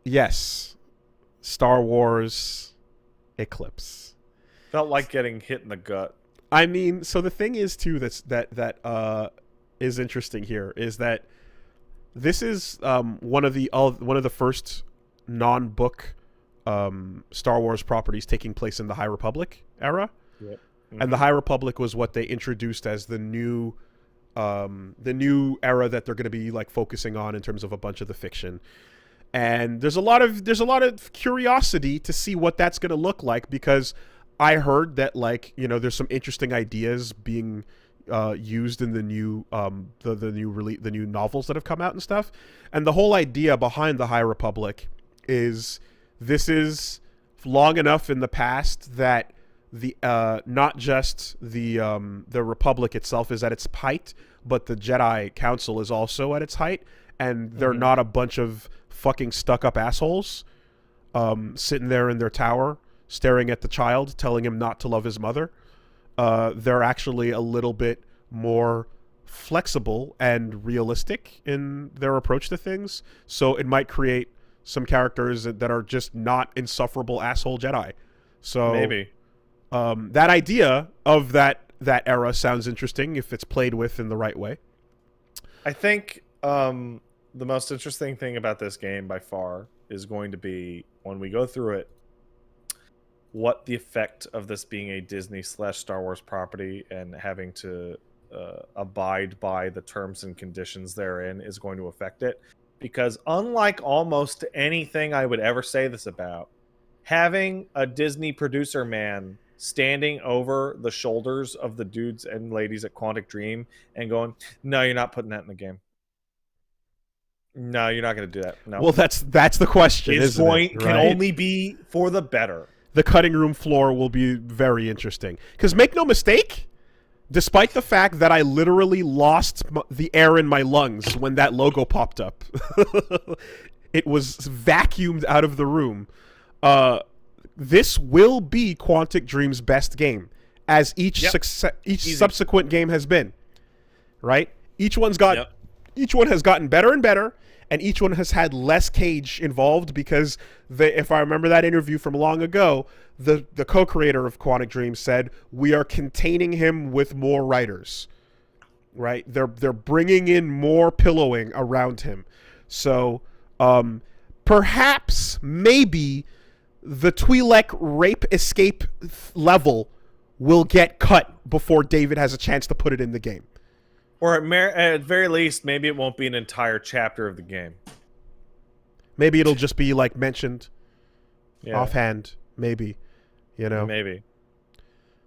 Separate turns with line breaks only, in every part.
Yes, Star Wars Eclipse.
Felt like getting hit in the gut.
I mean, so the thing is too that is interesting here is that this is one of the first non-book Star Wars properties taking place in the High Republic era,
Yep.
and the High Republic was what they introduced as the new era that they're going to be like focusing on in terms of a bunch of the fiction. And there's a lot of curiosity to see what that's going to look like, because I heard that, like, you know, there's some interesting ideas being used in the new the new novels that have come out and stuff. And the whole idea behind the High Republic is this is long enough in the past that the not just the Republic itself is at its height, but the Jedi Council is also at its height, and they're not a bunch of fucking stuck-up assholes sitting there in their tower staring at the child, telling him not to love his mother. They're actually a little bit more flexible and realistic in their approach to things, so it might create some characters that are just not insufferable asshole Jedi. So
Maybe.
that idea of that era sounds interesting if it's played with in the right way.
I think the most interesting thing about this game by far is going to be, when we go through it, what the effect of this being a Disney/Star Wars property and having to abide by the terms and conditions therein is going to affect it. Because unlike almost anything I would ever say this about, having a Disney producer man standing over the shoulders of the dudes and ladies at Quantic Dream and going, "No, you're not putting that in the game. No, you're not going to do that. No."
Well, that's the question,
It's
isn't
going
it?
can
Right?
only be for the better.
The cutting room floor will be very interesting. Because make no mistake, despite the fact that I literally lost the air in my lungs when that logo popped up, it was vacuumed out of the room. This will be Quantic Dream's best game, as each subsequent game has been. Right? Each one has gotten better and better, and each one has had less Cage involved, because if I remember that interview from long ago, the co-creator of Quantic Dream said, we are containing him with more writers. Right? They're bringing in more pillowing around him. So perhaps, maybe, the Twi'lek rape escape level will get cut before David has a chance to put it in the game.
Or at very least, maybe it won't be an entire chapter of the game.
Maybe it'll just be like mentioned offhand. Maybe, you know.
Maybe.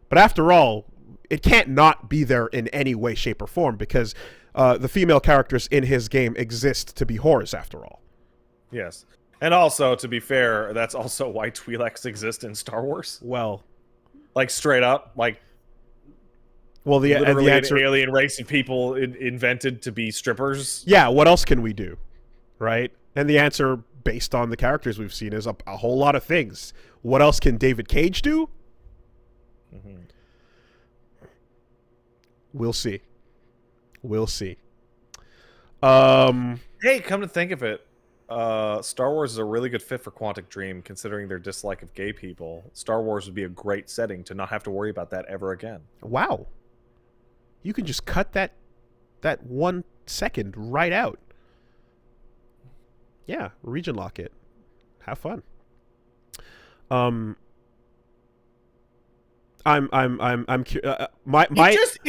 But after all, it can't not be there in any way, shape, or form, because the female characters in his game exist to be whores, after all.
Yes. And also, to be fair, that's also why Twi'leks exist in Star Wars.
Well,
like straight up, like,
well, the answer,
an alien race of people invented to be strippers.
Yeah, what else can we do, right? And the answer, based on the characters we've seen, is a whole lot of things. What else can David Cage do? We'll see. We'll see.
Hey, come to think of it, Star Wars is a really good fit for Quantic Dream, considering their dislike of gay people. Star Wars would be a great setting to not have to worry about that ever again.
Wow. You can just cut that 1 second right out. Yeah, region lock it. Have fun.
It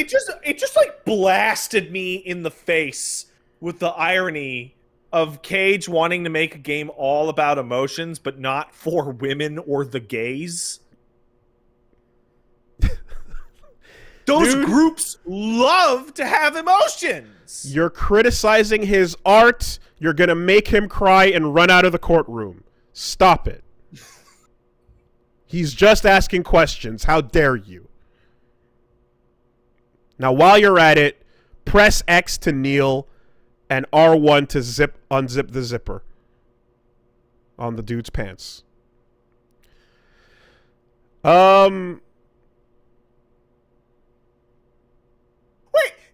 just like blasted me in the face with the irony of Cage wanting to make a game all about emotions, but not for women or the gays. Those groups love to have emotions.
You're criticizing his art. You're going to make him cry and run out of the courtroom. Stop it. He's just asking questions. How dare you? Now, while you're at it, press X to kneel and R1 to unzip the zipper on the dude's pants.
Wait,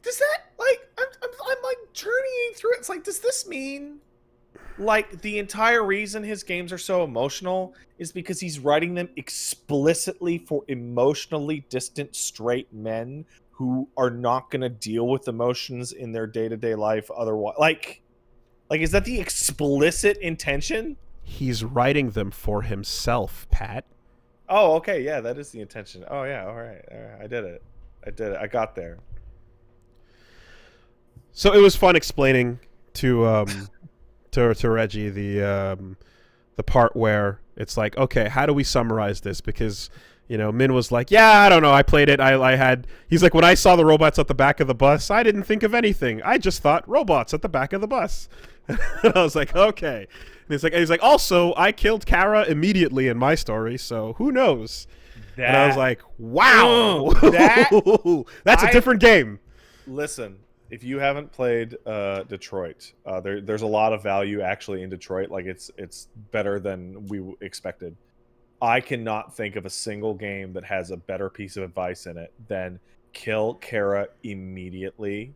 does that, like, I'm like journeying through it. It's like, does this mean Like, the entire reason his games are so emotional is because he's writing them explicitly for emotionally distant straight men who are not going to deal with emotions in their day-to-day life otherwise. Like, is that the explicit intention?
He's writing them for himself, Pat.
Oh, okay, yeah, that is the intention. Oh, yeah, all right. I did it. I got there.
So it was fun explaining to Reggie the part where it's like, okay, how do we summarize this? Because, you know, Min was like, yeah, I don't know, I played it. He's like, when I saw the robots at the back of the bus, I didn't think of anything. I just thought robots at the back of the bus. And I was like, okay. And he's like, also, I killed Kara immediately in my story, so who knows? And I was like, wow, that's a different game.
Listen, if you haven't played Detroit, there's a lot of value actually in Detroit. Like, it's better than we expected. I cannot think of a single game that has a better piece of advice in it than kill Kara immediately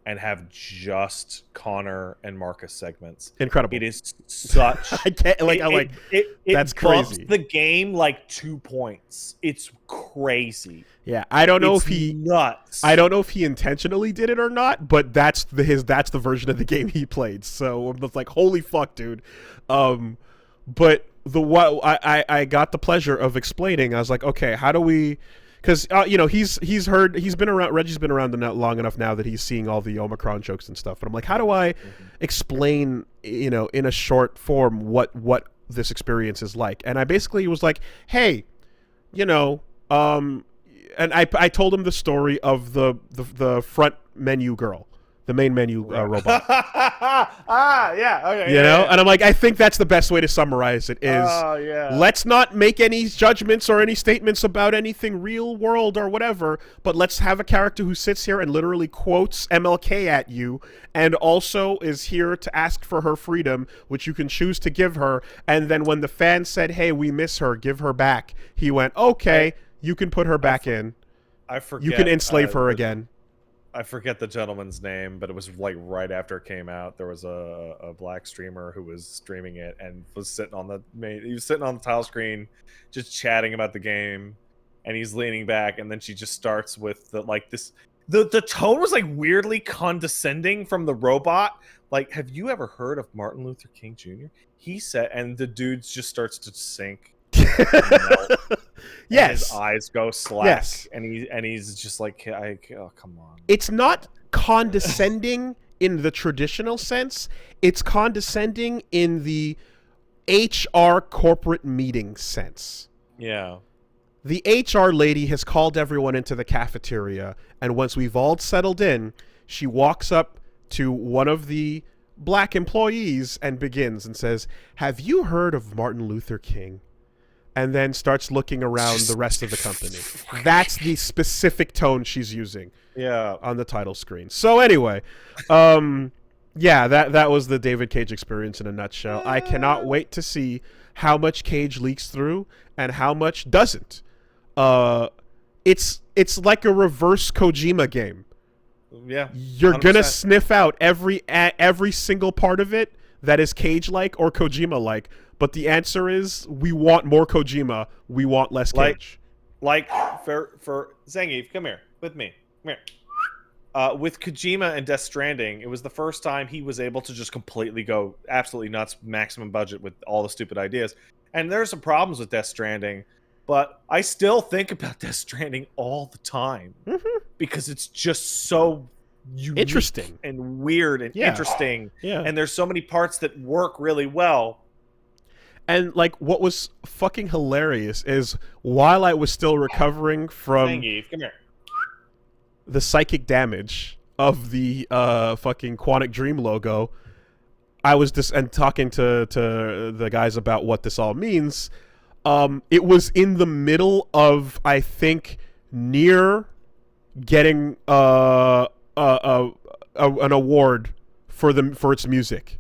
and have just Connor and Marcus segments.
Incredible.
It is such.
I can't it that's crazy.
The game like 2 points. It's crazy.
Yeah, I don't know
it's
if he
nuts.
I don't know if he intentionally did it or not, but that's the version of the game he played. So I'm just like, holy fuck, dude. But I got the pleasure of explaining. I was like, okay, how do we? Because you know, Reggie's been around long enough now that he's seeing all the Omicron jokes and stuff. But I'm like, how do I explain, you know, in a short form what this experience is like? And I basically was like, hey, you know, and I told him the story of the front menu girl, the main menu robot.
Yeah, okay.
You know? And I'm like, I think that's the best way to summarize it is, let's not make any judgments or any statements about anything real world or whatever, but let's have a character who sits here and literally quotes MLK at you and also is here to ask for her freedom, which you can choose to give her. And then when the fans said, hey, we miss her, give her back, he went, okay, you can put her back in.
I forget.
You can enslave her again.
I forget the gentleman's name, but it was like right after it came out. There was a black streamer who was streaming it and was sitting on the tile screen, just chatting about the game, and he's leaning back, and then she just starts with the tone was like weirdly condescending from the robot. Like, have you ever heard of Martin Luther King Jr.? He said, and the dude just starts to sink.
Yes,
his eyes go slack. Yes, and he's just like, oh, come on.
It's not condescending in the traditional sense. It's condescending in the HR corporate meeting sense.
Yeah.
The HR lady has called everyone into the cafeteria, and once we've all settled in, she walks up to one of the black employees and begins and says, have you heard of Martin Luther King? And then starts looking around the rest of the company. That's the specific tone she's using.
Yeah.
On the title screen. So anyway, yeah, that was the David Cage experience in a nutshell. I cannot wait to see how much Cage leaks through and how much doesn't. It's like a reverse Kojima game.
Yeah.
You're 100%. Gonna sniff out every single part of it that is Cage-like or Kojima-like. But the answer is, we want more Kojima. We want less Cage.
Like for Zangief, come here with me. Come here. With Kojima and Death Stranding, it was the first time he was able to just completely go absolutely nuts, maximum budget with all the stupid ideas. And there's some problems with Death Stranding, but I still think about Death Stranding all the time because it's just so unique,
interesting,
and weird, and interesting. Yeah. And there's so many parts that work really well.
And, like, what was fucking hilarious is while I was still recovering from
Zangief, come here.
The psychic damage of the fucking Quantic Dream logo, I was talking to the guys about what this all means. It was in the middle of, I think, near getting an award for its music.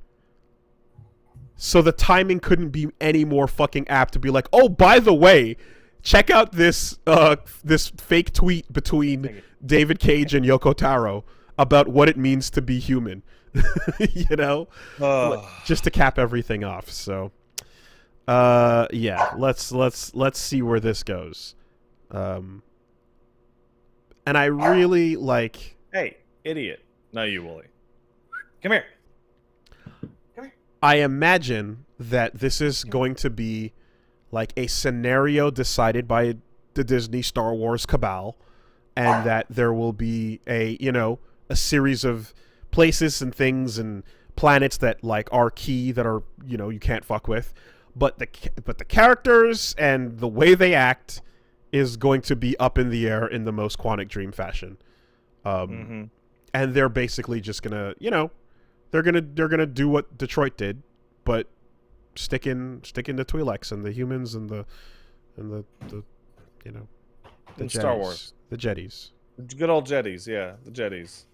So the timing couldn't be any more fucking apt to be like, oh, by the way, check out this fake tweet between David Cage and Yoko Taro about what it means to be human. You know,
Ugh.
just to cap everything off. So, yeah, let's see where this goes. And I really like.
Hey, idiot! No, you, Wooly. Come here.
I imagine that this is going to be like a scenario decided by the Disney Star Wars cabal, and that there will be a a series of places and things and planets that like are key, that are you can't fuck with, but the characters and the way they act is going to be up in the air in the most Quantic Dream fashion. And they're basically just gonna they're gonna do what Detroit did, but stick in the Twi'leks and the humans and the the
and
Jedis,
Star Wars.
the Jedis.
Good old Jedis, yeah, the Jedis.